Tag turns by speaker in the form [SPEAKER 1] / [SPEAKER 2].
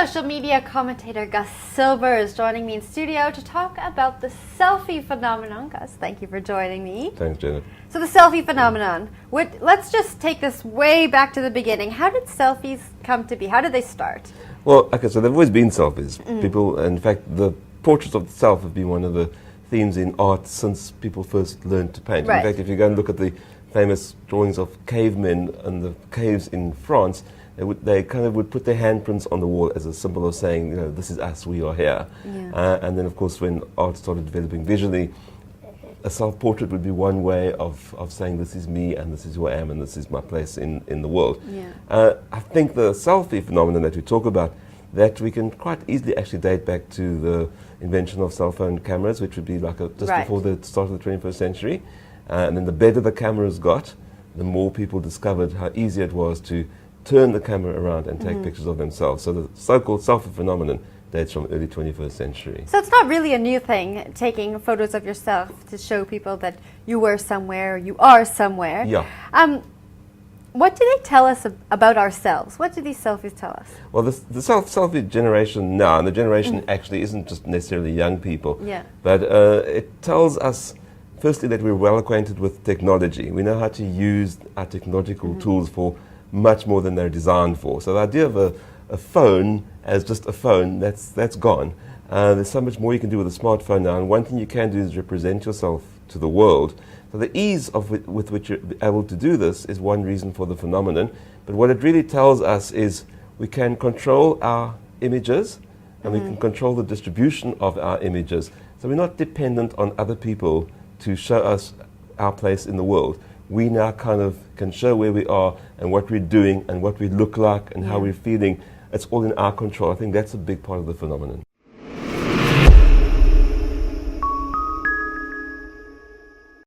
[SPEAKER 1] social media commentator Gus Silver is joining me in studio to talk about the selfie phenomenon. Gus, thank you for joining me.
[SPEAKER 2] Thanks, Janet.
[SPEAKER 1] So the selfie phenomenon, let's just take this way back to the beginning. How did selfies come to be? How did they start?
[SPEAKER 2] Well, okay, so there have always been selfies. People, in fact, the portraits of the self have been one of the themes in art since people first learned to paint.
[SPEAKER 1] Right.
[SPEAKER 2] In fact, if you go and look at the famous drawings of cavemen in the caves in France, they kind of would put their handprints on the wall as a symbol of saying, you know, this is us, we are here.
[SPEAKER 1] Yeah.
[SPEAKER 2] And then, of course, when art started developing visually, a self-portrait would be one way of saying this is me and this is who I am and this is my place in the world.
[SPEAKER 1] Yeah.
[SPEAKER 2] I think the selfie phenomenon that we talk about, that we can quite easily actually date back to the invention of cell phone cameras, which would be like just
[SPEAKER 1] Right.
[SPEAKER 2] before the start of the 21st century. And then the better the cameras got, the more people discovered how easy it was to turn the camera around and take pictures of themselves. So the so-called selfie phenomenon dates from early 21st century.
[SPEAKER 1] So it's not really a new thing, taking photos of yourself to show people that you were somewhere, you are somewhere.
[SPEAKER 2] Yeah.
[SPEAKER 1] What do they tell us about ourselves? What do these selfies tell us?
[SPEAKER 2] Well, the selfie generation now, and the generation actually isn't just necessarily young people,
[SPEAKER 1] Yeah.
[SPEAKER 2] but it tells us, firstly, that we're well acquainted with technology. We know how to use our technological tools for much more than they're designed for. So the idea of a phone as just a phone, that's gone. There's so much more you can do with a smartphone now, and one thing you can do is represent yourself to the world. So the ease with which you're able to do this is one reason for the phenomenon. But what it really tells us is we can control our images and we can control the distribution of our images. So we're not dependent on other people to show us our place in the world. We now kind of can show where we are and what we're doing and what we look like and how we're feeling. It's all in our control. I think that's a big part of the phenomenon.